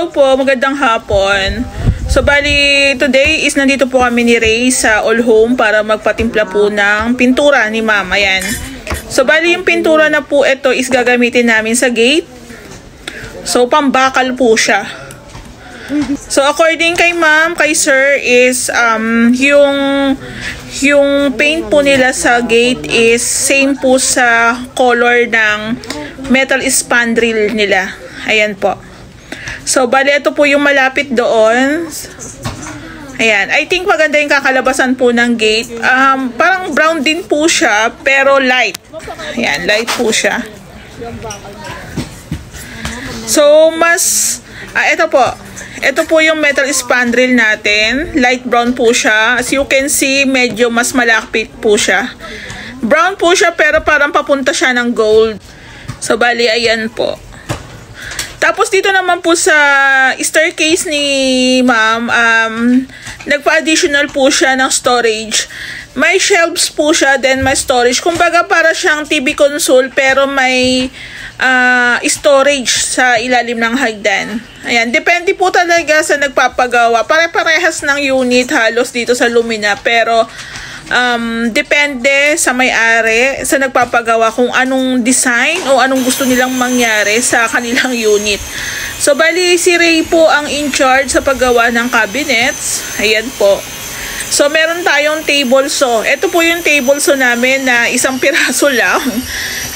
Hello po, magandang hapon. So bali, today is nandito po kami ni Ray sa All Home para magpatimpla po ng pintura ni ma'am. Ayan. So bali, yung pintura na po ito is gagamitin namin sa gate. So pambakal po siya. So according kay ma'am, kay sir is yung paint po nila sa gate is same po sa color ng metal spandrel nila. Ayan po. So, bali, ito po yung malapit doon. Ayan. I think maganda yung kakalabasan po ng gate. Parang brown din po siya, pero light. Ayan, light po siya. So, ito po. Ito po yung metal spandrel natin. Light brown po siya. As you can see, medyo mas malapit po siya. Brown po siya, pero parang papunta siya ng gold. So, bali, ayan po. Tapos dito naman po sa staircase ni ma'am, nagpa-additional po siya ng storage. May shelves po siya, then may storage. Kumbaga para siyang TV console pero may storage sa ilalim ng hagdan. Ayan, depende po talaga sa nagpapagawa. Pare-parehas ng unit halos dito sa Lumina, pero depende sa may-ari, sa nagpapagawa kung anong design o anong gusto nilang mangyari sa kanilang unit. So, bali, si Ray po ang in-charge sa paggawa ng cabinets. Ayan po. So, meron tayong table saw. Ito po yung table saw namin na isang piraso lang.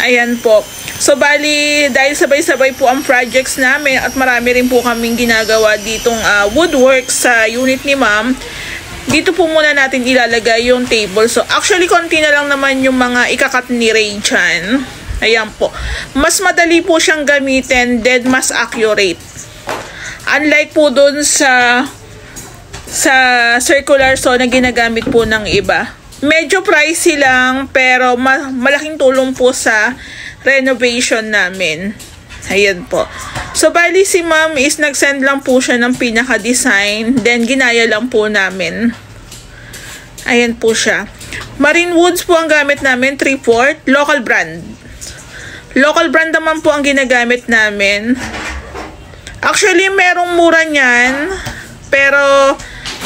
Ayan po. So, bali, dahil sabay-sabay po ang projects namin at marami rin po kaming ginagawa ditong woodwork sa unit ni ma'am, dito po muna natin ilalagay yung table. So, actually, konti na lang naman yung mga ikakat ni Ray dyan. Ayan po. Mas madali po siyang gamitin, then mas accurate. Unlike po dun sa circular saw na ginagamit po ng iba. Medyo pricey lang, pero malaking tulong po sa renovation namin. Ayan po. So, bali si ma'am is nag-send lang po siya ng pinaka-design. Then, ginaya lang po namin. Ayan po siya. Marine Woods po ang gamit namin. 3/4. Local brand. Local brand naman po ang ginagamit namin. Actually, merong mura niyan. Pero,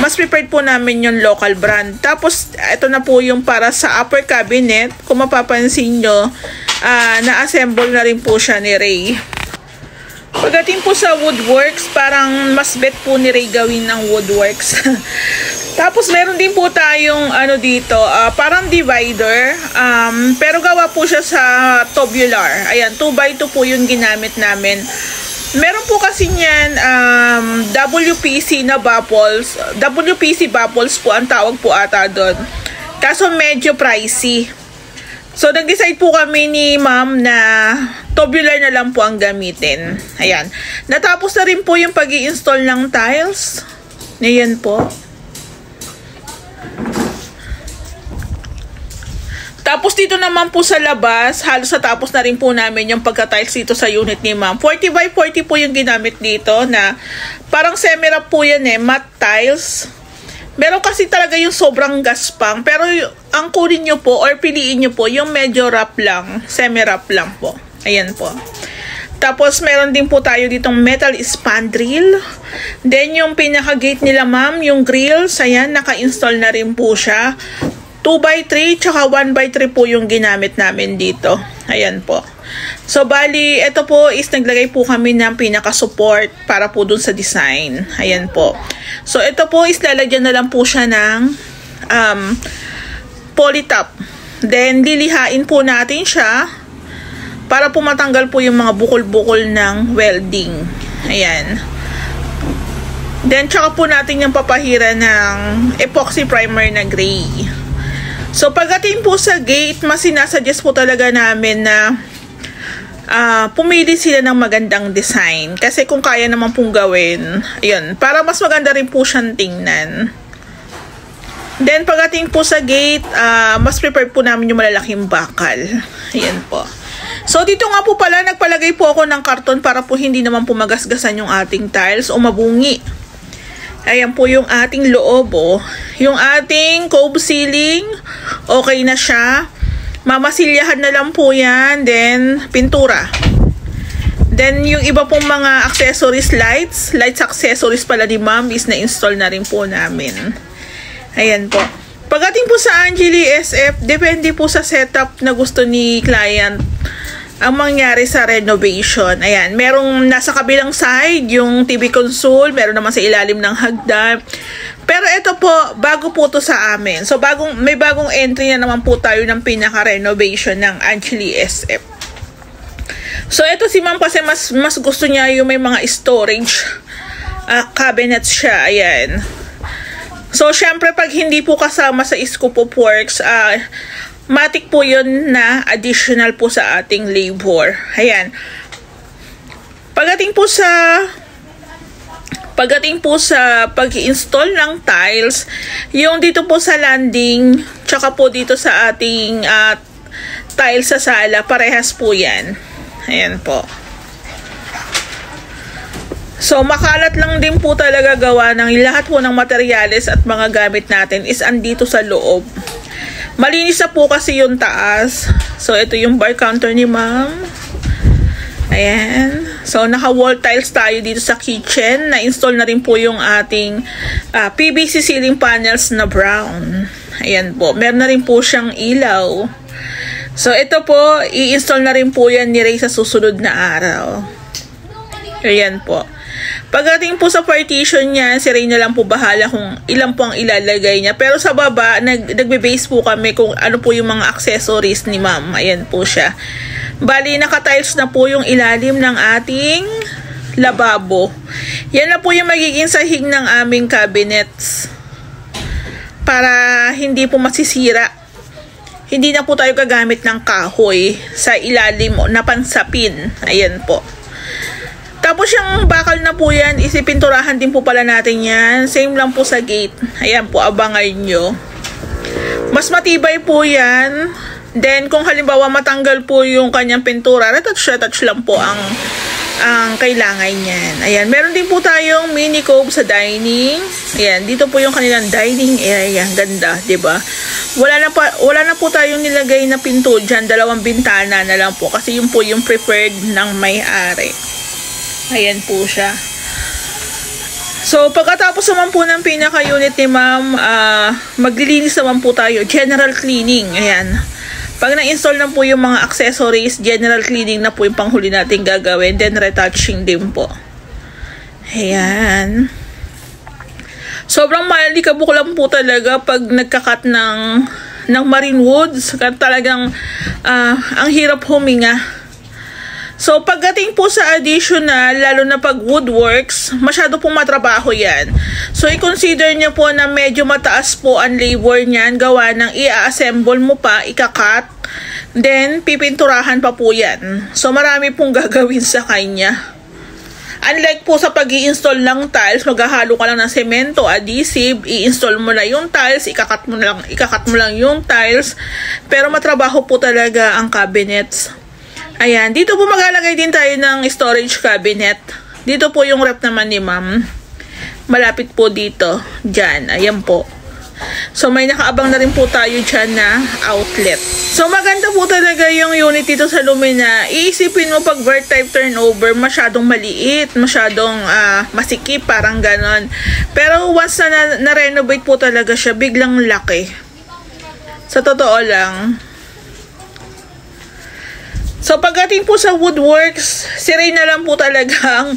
mas prepared po namin yung local brand. Tapos, ito na po yung para sa upper cabinet. Kung mapapansin nyo, na-assemble na rin po siya ni Ray. Pagdating po sa woodworks, parang mas bet po ni Ray gawin ng woodworks. Tapos meron din po tayong dito, parang divider, pero gawa po siya sa tubular. Ayan, 2x2 po yung ginamit namin. Meron po kasi niyan WPC na baffles. WPC baffles po ang tawag po ata doon. Kaso medyo pricey. So, nag-decide po kami ni ma'am na tubular na lang po ang gamitin. Ayan. Natapos na rin po yung pag-i-install ng tiles. Ayan po. Tapos dito naman po sa labas, halos natapos na rin po namin yung pagka-tiles dito sa unit ni ma'am. 40x40 po yung ginamit dito na parang semi-wrap po yan matte tiles. Meron kasi talaga yung sobrang gaspang. Pero ang kunin nyo po or piliin nyo po yung medyo wrap lang. Semi-wrap lang po. Ayan po. Tapos meron din po tayo ditong metal spandrel. Then yung pinaka-gate nila ma'am, yung grills. Ayan, naka-install na rin po siya. 2x3 tsaka 1x3 po yung ginamit namin dito. Ayan po. So, bali, ito po is naglagay po kami ng pinaka-support para po dun sa design. Ayan po. So, ito po is lalagyan na lang po siya ng polytop. Then, lilihain po natin siya para po matanggal po yung mga bukol-bukol ng welding. Ayan. Then, tsaka po natin yung papahira ng epoxy primer na gray. So, pagdating po sa gate, mas sinasuggest po talaga namin na pumili sila ng magandang design. Kasi kung kaya naman pong gawin, ayun, para mas maganda rin po siyang tingnan. Then, pagdating po sa gate, mas prepared po namin yung malalaking bakal. Ayan po. So, dito nga po pala, nagpalagay po ako ng karton para po hindi naman po magasgasan yung ating tiles o mabungi. Ayan po yung ating loob, oh. Yung ating cove ceiling, okay na siya. Mamasilyahan na lang po yan. Then, pintura. Then, yung iba pong mga accessories, lights accessories pala ni ma'am is na-install na rin po namin. Ayan po. Pagdating po sa Angeli SF, depende po sa setup na gusto ni client ang mangyari sa renovation. Ayan, merong nasa kabilang side, yung TV console, meron naman sa ilalim ng hagdan. Pero ito po, bago po to sa amin. So, may bagong entry na naman po tayo ng pinaka-renovation ng Angeli SF. So, ito si ma'am kasi mas gusto niya yung may mga storage cabinets siya. Ayan. So, syempre, pag hindi po kasama sa scope of works, matic po yun na additional po sa ating labor. Ayan. Pagdating po sa pag-install ng tiles, yung dito po sa landing, tsaka po dito sa ating tiles sa sala, parehas po yan. Ayan po. So, makalat lang din po talaga gawa ng lahat po ng materyales at mga gamit natin is andito sa loob. Malinis na po kasi yung taas. So, ito yung bar counter ni ma'am. Ayan. So, naka-wall tiles tayo dito sa kitchen. Na-install na rin po yung ating PVC ceiling panels na brown. Ayan po. Meron na rin po siyang ilaw. So, ito po, i-install na rin po yan ni Ray sa susunod na araw. Ayan po. Pagdating po sa partition niya, si Ray na lang po bahala kung ilan po ang ilalagay niya. Pero sa baba, nagbe-base po kami kung ano po yung mga accessories ni ma'am. Ayan po siya. Bali, naka-tiles na po yung ilalim ng ating lababo. Yan na po yung magiging sahig ng aming cabinets. Para hindi po masisira. Hindi na po tayo gagamit ng kahoy sa ilalim na pansapin. Ayan po. Tapos yung bakal na po yan, isipinturahan din po pala natin yan. Same lang po sa gate. Ayan po, abangan nyo. Mas matibay po yan. Then, kung halimbawa matanggal po yung kanyang pintura, retouch lang po ang kailangan niyan. Ayan, meron din po tayong mini cove sa dining. Ayan, dito po yung kanilang dining area. Ganda, 'di ba? Wala na po tayong nilagay na pinto diyan, dalawang bintana na lang po kasi yun po yung preferred ng may-ari. Ayan po siya. So, pagkatapos naman po ng pinaka-unit ni ma'am, maglilinis naman po tayo. General cleaning. Ayan. Pag na-install na po yung mga accessories, general cleaning na po yung panghuli natin gagawin. Then, retouching din po. Ayan. Sobrang malikabok lang po talaga pag nagkakat ng marine woods. Talagang, ang hirap huminga. So, pagdating po sa additional, lalo na pag woodworks, masyado pong matrabaho yan. So, i-consider nyo po na medyo mataas po ang labor niyan. Gawa ng i-assemble mo pa, ikakat, then pipinturahan pa po yan. So, marami pong gagawin sa kanya. Unlike po sa pag-i-install ng tiles, maghahalo ka lang ng semento, adhesive, i-install mo na yung tiles, ikakat mo lang yung tiles. Pero matrabaho po talaga ang cabinets. Ayan, dito po maglalagay din tayo ng storage cabinet. Dito po yung rep naman ni ma'am. Malapit po dito. Diyan, ayan po. So, may nakaabang na rin po tayo dyan na outlet. So, maganda po talaga yung unit dito sa Lumina. Iisipin mo pag vert-type turnover, masyadong maliit, masyadong masikip, parang ganon. Pero once na renovate po talaga siya, biglang laki. Sa totoo lang. So, pagdating po sa woodworks, si Ray na lang po talaga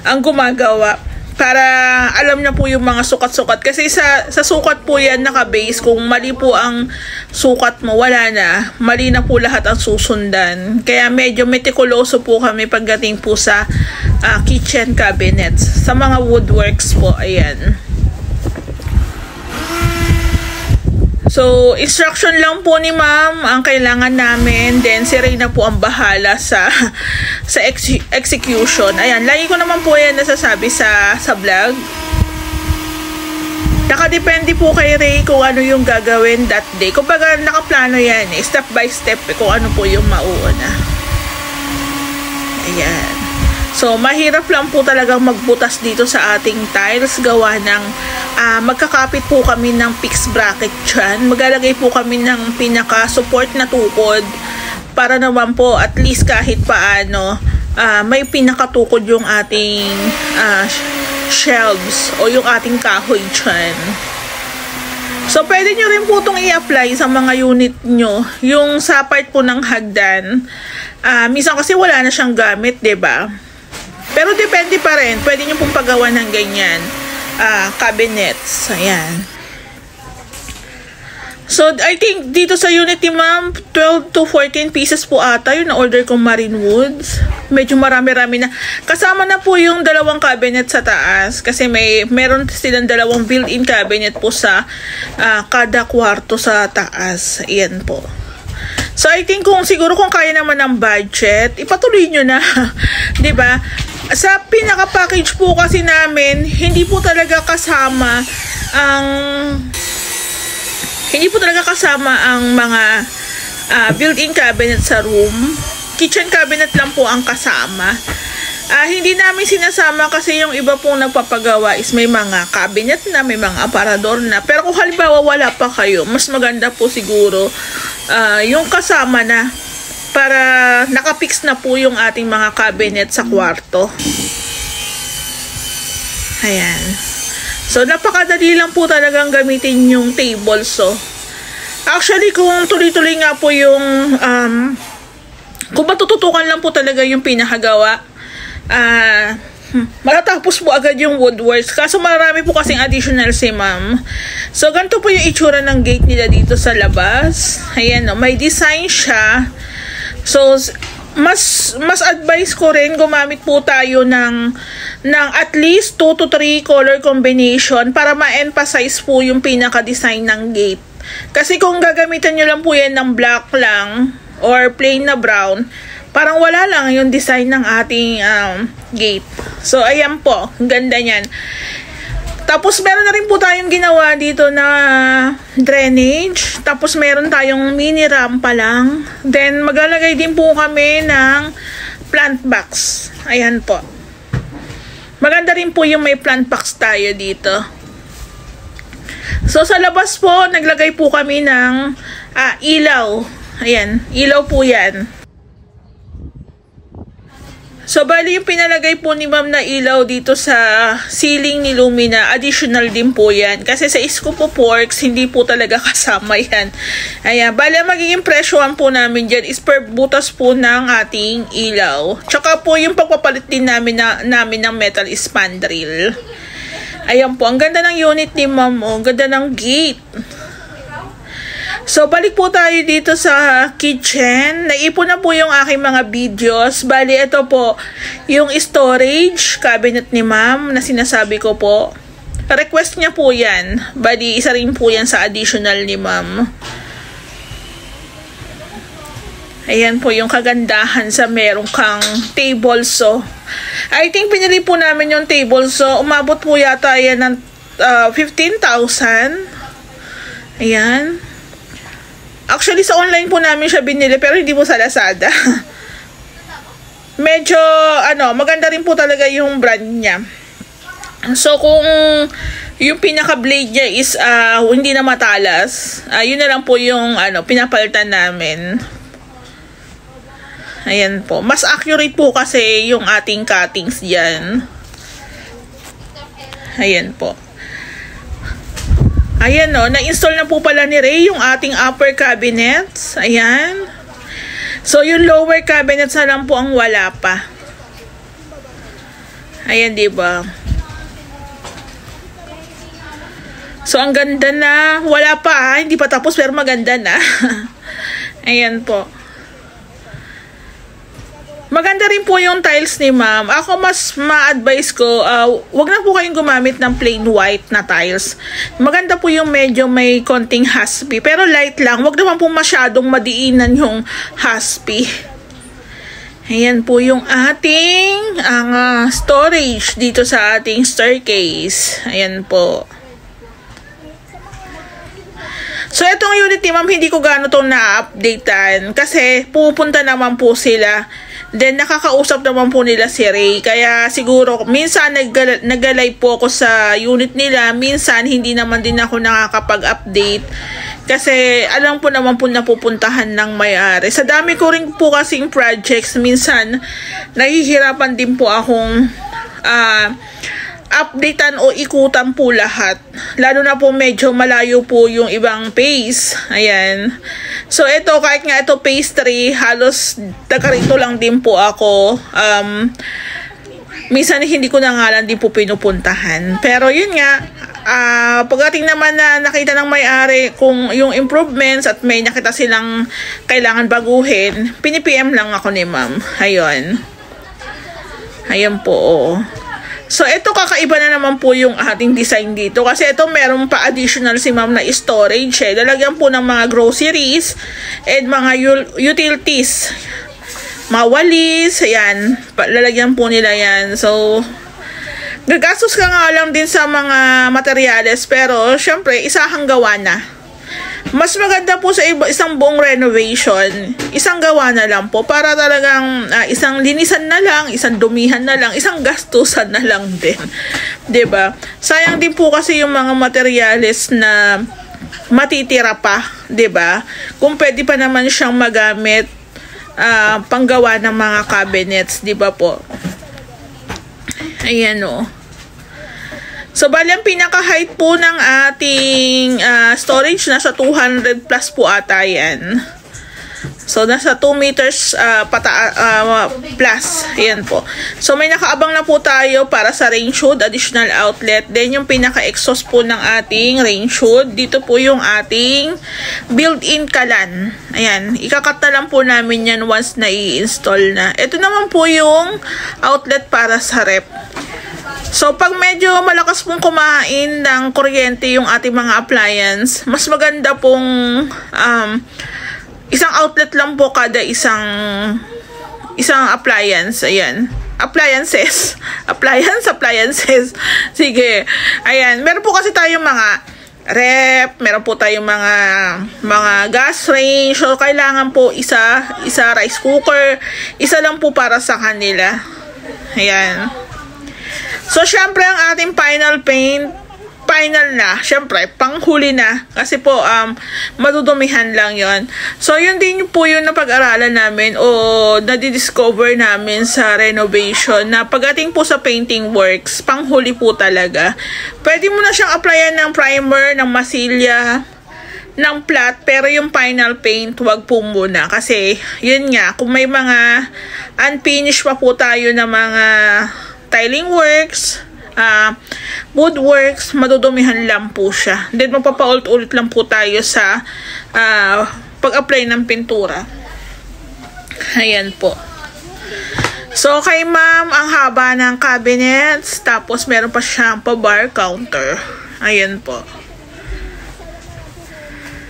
ang gumagawa para alam na po yung mga sukat-sukat. Kasi sa sukat po yan naka-base. Kung mali po ang sukat mo, wala na. Mali na po lahat ang susundan. Kaya medyo meticuloso po kami pagdating po sa kitchen cabinets. Sa mga woodworks po, ayan. So, instruction lang po ni ma'am ang kailangan namin. Then, si Ray na po ang bahala sa execution. Ayan, lagi ko naman po yan nasasabi sa vlog. Nakadepende po kay Ray kung ano yung gagawin that day. Kumbaga, nakaplano yan eh. Step by step kung ano po yung mauuna. Ayan. So, mahirap lang po talagang magbutas dito sa ating tiles. Gawa ng magkakapit po kami ng fixed bracket dyan. Maglalagay po kami ng pinaka-support na tukod para naman po at least kahit paano may pinakatukod yung ating shelves o yung ating kahoy dyan. So, pwede nyo rin po itong i-apply sa mga unit nyo. Yung sa part po ng hagdan. Minsan kasi wala na siyang gamit, diba? Pero depende pa rin. Pwede nyo pong pagawa ng ganyan. Cabinets. Ayan. So, I think dito sa unit ni ma'am, 12 to 14 pieces po ata yung na-order kong marine woods. Medyo marami-rami na. Kasama na po yung dalawang cabinet sa taas. Kasi meron silang dalawang built-in cabinet po sa kada kwarto sa taas. Ayan po. So, I think siguro kung kaya naman ng budget, ipatuloy nyo na. Diba? Sa pinaka-package po kasi namin, hindi po talaga kasama ang mga built-in cabinet sa room. Kitchen cabinet lang po ang kasama. Hindi namin sinasama kasi yung iba pong nagpapagawa is may mga cabinet na, may mga aparador na. Pero kung halimbawa wala pa kayo, mas maganda po siguro yung kasama na para nakapix na po yung ating mga cabinet sa kwarto. Ayan. So, napakadali lang po talagang gamitin yung table. So, actually, kung tuloy-tuloy nga po yung, kung matututukan lang po talaga yung pinakagawa, matatapos po agad yung woodworks. Kaso marami po kasing additional si ma'am. So, ganito po yung itsura ng gate nila dito sa labas. Ayan, may design siya. So, mas advice ko rin gumamit po tayo ng at least 2 to 3 color combination para ma-emphasize po yung pinaka-design ng gate. Kasi kung gagamitan nyo lang po yan ng black lang or plain na brown, parang wala lang yung design ng ating gate. So, ayan po. Ang ganda niyan. Tapos, meron na rin po tayong ginawa dito na drainage. Tapos, meron tayong mini rampa lang. Then, maglalagay din po kami ng plant box. Ayan po. Maganda rin po yung may plant box tayo dito. So, sa labas po, naglagay po kami ng ilaw. Ayan, ilaw po yan. So, bali yung pinalagay po ni ma'am na ilaw dito sa ceiling ni Lumina, additional din po yan. Kasi sa Iscopo Porks, hindi po talaga kasama yan. Ayan, bali ang magiging presyohan po namin dyan is per butas po ng ating ilaw. Tsaka po yung pagpapalit din namin ng metal spandrel. Ayan po, ang ganda ng unit ni ma'am. Ang ganda ng gate. So, balik po tayo dito sa kitchen. Naipon na po yung aking mga videos. Bali, ito po yung storage cabinet ni ma'am na sinasabi ko po. Request niya po yan. Bali, isa rin po yan sa additional ni ma'am. Ayan po yung kagandahan sa meron kang table saw. I think pinili po namin yung table saw. Umabot po yata yan ng 15,000. Ayan. Actually, sa online po namin siya binili, pero hindi po sa Lazada. Medyo, maganda rin po talaga yung brand niya. So, kung yung pinaka-blade niya is hindi na matalas, yun na lang po yung pinapalitan namin. Ayan po. Mas accurate po kasi yung ating cuttings dyan. Ayan po. Ayan na-install na po pala ni Ray yung ating upper cabinets. Ayan. So, yung lower cabinets na lang po ang wala pa. Ayan, diba? So, ang ganda na. Wala pa hindi pa tapos pero maganda na. Ayan po. Maganda rin po yung tiles ni ma'am. Ako mas ma-advise ko, wag na po kayong gumamit ng plain white na tiles. Maganda po yung medyo may konting haspy. Pero light lang. Wag naman po masyadong madiinan yung haspy. Ayan po yung ating storage dito sa ating staircase. Ayan po. So, itong unit ni ma'am, hindi ko gano'n itong na-updatean. Kasi pupunta naman po sila. Then, nakakausap naman po nila si Ray. Kaya, siguro, minsan nag-live po ako sa unit nila. Minsan, hindi naman din ako nakakapag-update. Kasi alam po naman po napupuntahan ng may-ari. Sa dami ko rin po kasing projects, minsan nahihirapan din po akong updatean o ikutan po lahat. Lalo na po medyo malayo po yung ibang phase. Ayan. So ito, kahit nga ito phase 3, halos taga-rito lang din po ako. Minsan hindi ko na nga lang din po pinupuntahan. Pero yun nga, pagdating naman na nakita ng may-ari kung yung improvements at may nakita silang kailangan baguhin, pini-PM lang ako ni ma'am. Ayun. Ayan po. So, ito kakaiba na naman po yung ating design dito. Kasi ito meron pa additional si ma'am na storage. Lalagyan po ng mga groceries and mga utilities. Mga walis, ayan. Lalagyan po nila yan. So, gagastos ka nga lang din sa mga materyales. Pero, syempre, isahang gawa na. Mas maganda po sa isang buong renovation, isang gawa na lang po para talagang isang linisan na lang, isang dumihan na lang, isang gastusan na lang din. 'Di ba? Sayang din po kasi yung mga materyales na matitira pa, 'di ba? Kung pwede pa naman siyang magamit panggawa ng mga cabinets, 'di ba po? Ayan o. So, bali ang pinaka-height po ng ating storage, nasa 200 plus po ata yan. So, nasa 2 meters plus. Ayan po. So, may nakaabang na po tayo para sa range hood, additional outlet. Then, yung pinaka-exhaust po ng ating range hood. Dito po yung ating built-in kalan. Ayan. Ikakat na lang po namin yan once na i-install na. Ito naman po yung outlet para sa rep. So, pag medyo malakas pong kumain ng kuryente yung ating mga appliance, mas maganda pong isang outlet lang po kada isang appliance. Ayan. Appliances. Appliances. Sige. Ayan. Meron po kasi tayong mga rep, meron po tayong mga gas range. So, kailangan po isa rice cooker. Isa lang po para sa kanila. Ayan. So, syempre, ang ating final paint, final na. Syempre, panghuli na. Kasi po, madudumihan lang yon. So, yun din po yung napag-aralan namin o nadidiscover namin sa renovation na pagdating po sa painting works, panghuli po talaga. Pwede mo na siyang applyan ng primer, ng masilya, ng flat, pero yung final paint, wag po muna. Kasi, yun nga, kung may mga unfinished pa po tayo na mga tiling works, woodworks, madudumihan lang po siya. Then, magpapaulit-ulit lang po tayo sa pag-apply ng pintura. Ayan po. So, kay ma'am, ang haba ng cabinets, tapos meron pa siyang pa-bar counter. Ayan po.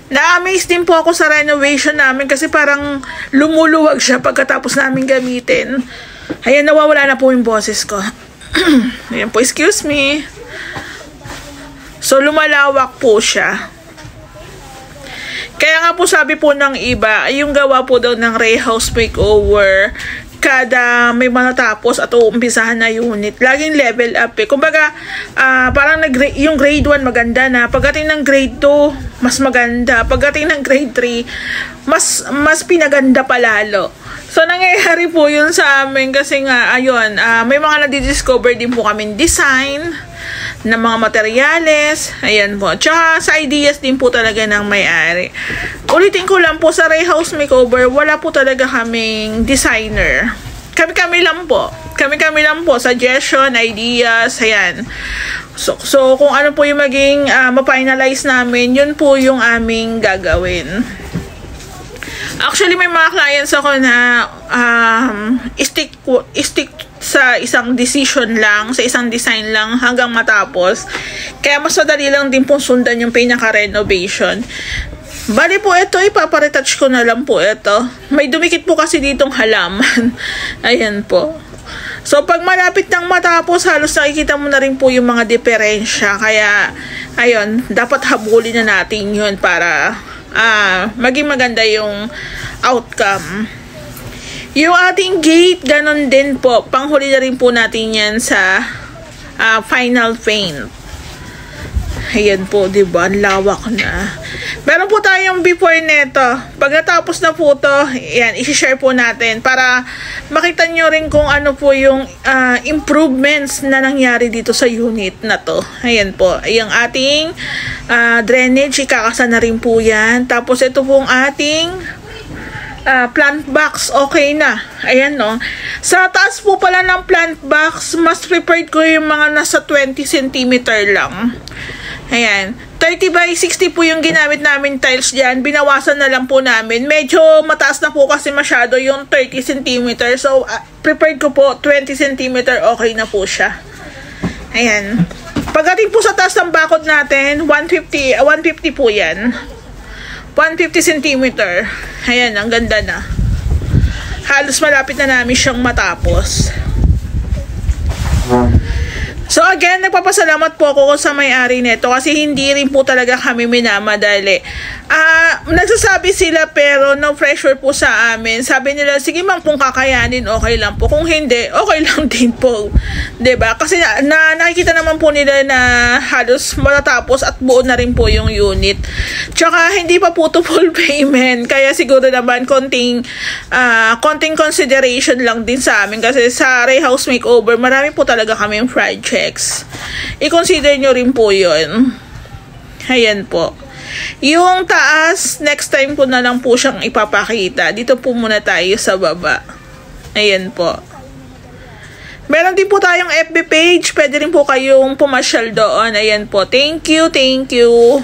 Na-amaze din po ako sa renovation namin kasi parang lumuluwag siya pagkatapos namin gamitin. Ayan, nawawala na po yung boses ko. Ayan po, excuse me. So, lumalawak po siya. Kaya nga po sabi po ng iba, yung gawa po daw ng Ray House Makeover, kada may matapos at uumpisahan na unit, laging level up eh. Kumbaga, parang yung grade 1 maganda na. Pagdating ng grade 2, mas maganda. Pagdating ng grade 3, mas pinaganda pa lalo. So, nangyayari po yun sa amin kasi nga, ayun, may mga nadidiscover din po kaming design ng mga materyales. Ayan po. Tsaka sa ideas din po talaga ng may-ari. Ulitin ko lang po, sa Ray House Makeover, wala po talaga kaming designer. Kami-kami lang po. Kami-kami lang po. Suggestion, ideas, ayan. So kung ano po yung maging ma-finalize namin, yun po yung aming gagawin. Actually, may mga clients ako na stick sa isang decision lang, sa isang design lang hanggang matapos. Kaya mas madali lang din pong sundan yung pinaka-renovation. Bali po ito, ipaparetouch ko na lang po ito. May dumikit po kasi ditong halaman. Ayan po. So, pag malapit nang matapos, halos nakikita mo na rin po yung mga diferensya. Kaya, ayun, dapat habulin na natin yun para maging maganda yung outcome. Yung ating gate, ganun din po. Panghuli na rin po natin yan sa final paint. Ayan po, diba? Lawak na. Meron po tayong before neto. Pag natapos na po to, yan, isi-share po natin para makita nyo rin kung ano po yung improvements na nangyari dito sa unit na to. Ayan po, yung ating drainage, ikakasa na rin po yan. Tapos ito pong ating plant box, okay na. Ayan, no. Sa taas po pala ng plant box, mas prepared ko yung mga nasa 20 cm lang. Ayan. 30 by 60 po yung ginamit namin tiles dyan. Binawasan na lang po namin. Medyo mataas na po kasi masyado yung 30 cm. So, prepared ko po 20 cm. Okay na po siya. Ayan. Pagdating po sa taas ng bakod natin, 150 po yan. 150 cm. Ayan, ang ganda na. Halos malapit na namin siyang matapos. So again, nagpapasalamat po ako sa may-ari nito kasi hindi rin po talaga kami minamadali. Nagsasabi sila pero no pressure po sa amin. Sabi nila, sige ma'am, kung kakayanin, okay lang po. Kung hindi, okay lang din po. 'Di ba? Kasi nakikita naman po nila na halos matatapos at buo na rin po yung unit. Tsaka hindi pa po to full payment. Kaya siguro naman konting consideration lang din sa amin kasi sa Ray House Makeover, marami po talaga kaming projects. I-consider nyo rin po yun. Ayan po. Yung taas, next time ko na lang po siyang ipapakita. Dito po muna tayo sa baba. Ayan po. Meron din po tayong FB page. Pwede rin po kayong pumasyal doon. Ayan po. Thank you, thank you.